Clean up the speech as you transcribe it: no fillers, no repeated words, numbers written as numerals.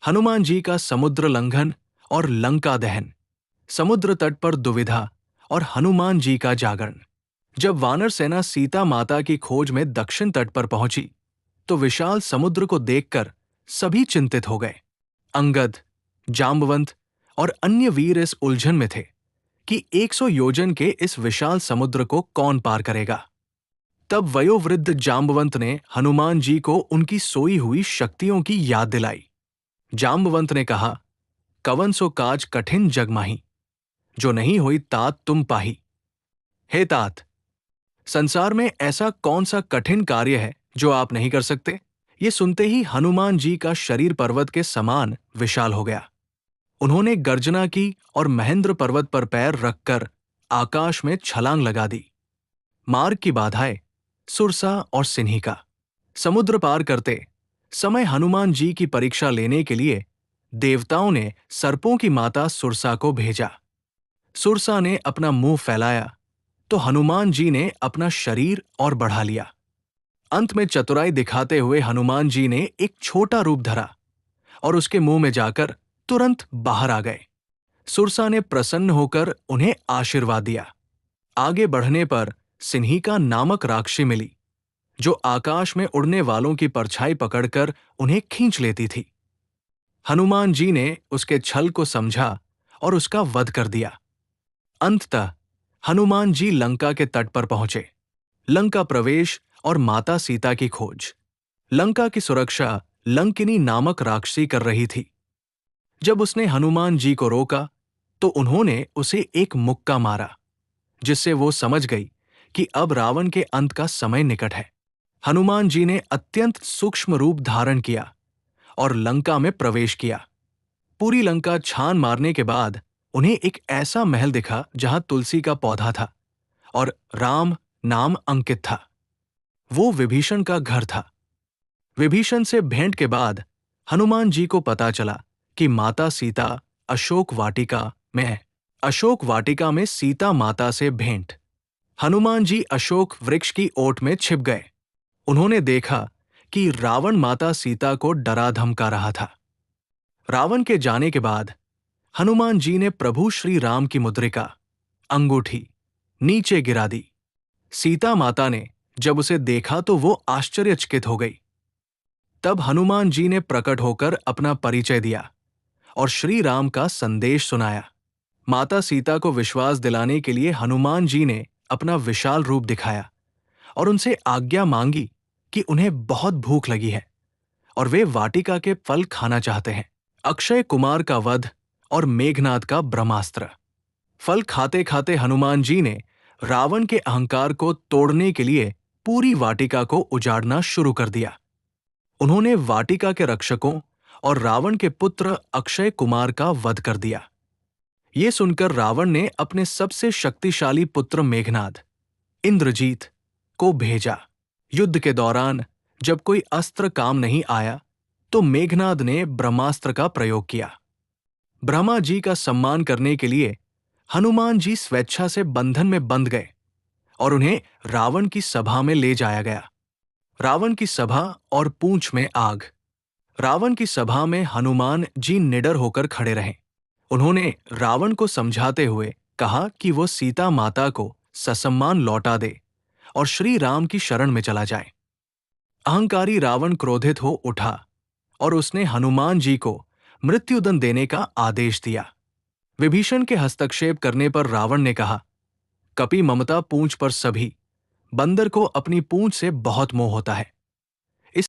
हनुमान जी का समुद्र लंघन और लंका दहन, समुद्र तट पर दुविधा और हनुमान जी का जागरण। जब वानर सेना सीता माता की खोज में दक्षिण तट पर पहुंची तो विशाल समुद्र को देखकर सभी चिंतित हो गए। अंगद, जांबवंत और अन्य वीर इस उलझन में थे कि 100 योजन के इस विशाल समुद्र को कौन पार करेगा। तब वयोवृद्ध जांबवंत ने हनुमान जी को उनकी सोई हुई शक्तियों की याद दिलाई। जांबवंत ने कहा, कवन सो काज कठिन जग माही, जो नहीं हुई तात तुम पाही। हे तात, संसार में ऐसा कौन सा कठिन कार्य है जो आप नहीं कर सकते? ये सुनते ही हनुमान जी का शरीर पर्वत के समान विशाल हो गया। उन्होंने गर्जना की और महेंद्र पर्वत पर पैर रखकर आकाश में छलांग लगा दी। मार्ग की बाधाएं, सुरसा और सिन्हिका। समुद्र पार करते समय हनुमान जी की परीक्षा लेने के लिए देवताओं ने सर्पों की माता सुरसा को भेजा। सुरसा ने अपना मुंह फैलाया तो हनुमान जी ने अपना शरीर और बढ़ा लिया। अंत में चतुराई दिखाते हुए हनुमान जी ने एक छोटा रूप धरा और उसके मुंह में जाकर तुरंत बाहर आ गए। सुरसा ने प्रसन्न होकर उन्हें आशीर्वाद दिया। आगे बढ़ने पर सिन्हिका नामक राक्षसी मिली, जो आकाश में उड़ने वालों की परछाई पकड़कर उन्हें खींच लेती थी। हनुमान जी ने उसके छल को समझा और उसका वध कर दिया। अंततः हनुमान जी लंका के तट पर पहुंचे। लंका प्रवेश और माता सीता की खोज। लंका की सुरक्षा लंकिनी नामक राक्षसी कर रही थी। जब उसने हनुमान जी को रोका तो उन्होंने उसे एक मुक्का मारा, जिससे वो समझ गई कि अब रावण के अंत का समय निकट है। हनुमान जी ने अत्यंत सूक्ष्म रूप धारण किया और लंका में प्रवेश किया। पूरी लंका छान मारने के बाद उन्हें एक ऐसा महल दिखा जहां तुलसी का पौधा था और राम नाम अंकित था। वो विभीषण का घर था। विभीषण से भेंट के बाद हनुमान जी को पता चला कि माता सीता अशोक वाटिका में है। अशोक वाटिका में सीता माता से भेंट। हनुमान जी अशोक वृक्ष की ओट में छिप गए। उन्होंने देखा कि रावण माता सीता को डरा धमका रहा था। रावण के जाने के बाद हनुमान जी ने प्रभु श्री राम की मुद्रिका, अंगूठी, नीचे गिरा दी। सीता माता ने जब उसे देखा तो वो आश्चर्यचकित हो गई। तब हनुमान जी ने प्रकट होकर अपना परिचय दिया और श्री राम का संदेश सुनाया। माता सीता को विश्वास दिलाने के लिए हनुमान जी ने अपना विशाल रूप दिखाया और उनसे आज्ञा मांगी कि उन्हें बहुत भूख लगी है और वे वाटिका के फल खाना चाहते हैं। अक्षय कुमार का वध और मेघनाद का ब्रह्मास्त्र। फल खाते खाते हनुमान जी ने रावण के अहंकार को तोड़ने के लिए पूरी वाटिका को उजाड़ना शुरू कर दिया। उन्होंने वाटिका के रक्षकों और रावण के पुत्र अक्षय कुमार का वध कर दिया। ये सुनकर रावण ने अपने सबसे शक्तिशाली पुत्र मेघनाद, इंद्रजीत, को भेजा। युद्ध के दौरान जब कोई अस्त्र काम नहीं आया तो मेघनाद ने ब्रह्मास्त्र का प्रयोग किया। ब्रह्मा जी का सम्मान करने के लिए हनुमान जी स्वेच्छा से बंधन में बंध गए और उन्हें रावण की सभा में ले जाया गया। रावण की सभा और पूंछ में आग। रावण की सभा में हनुमान जी निडर होकर खड़े रहे। उन्होंने रावण को समझाते हुए कहा कि वो सीता माता को ससम्मान लौटा दे और श्री राम की शरण में चला जाए। अहंकारी रावण क्रोधित हो उठा और उसने हनुमान जी को मृत्युदंड देने का आदेश दिया। विभीषण के हस्तक्षेप करने पर रावण ने कहा, कपि ममता पूंछ पर सभी, बंदर को अपनी पूंछ से बहुत मोह होता है।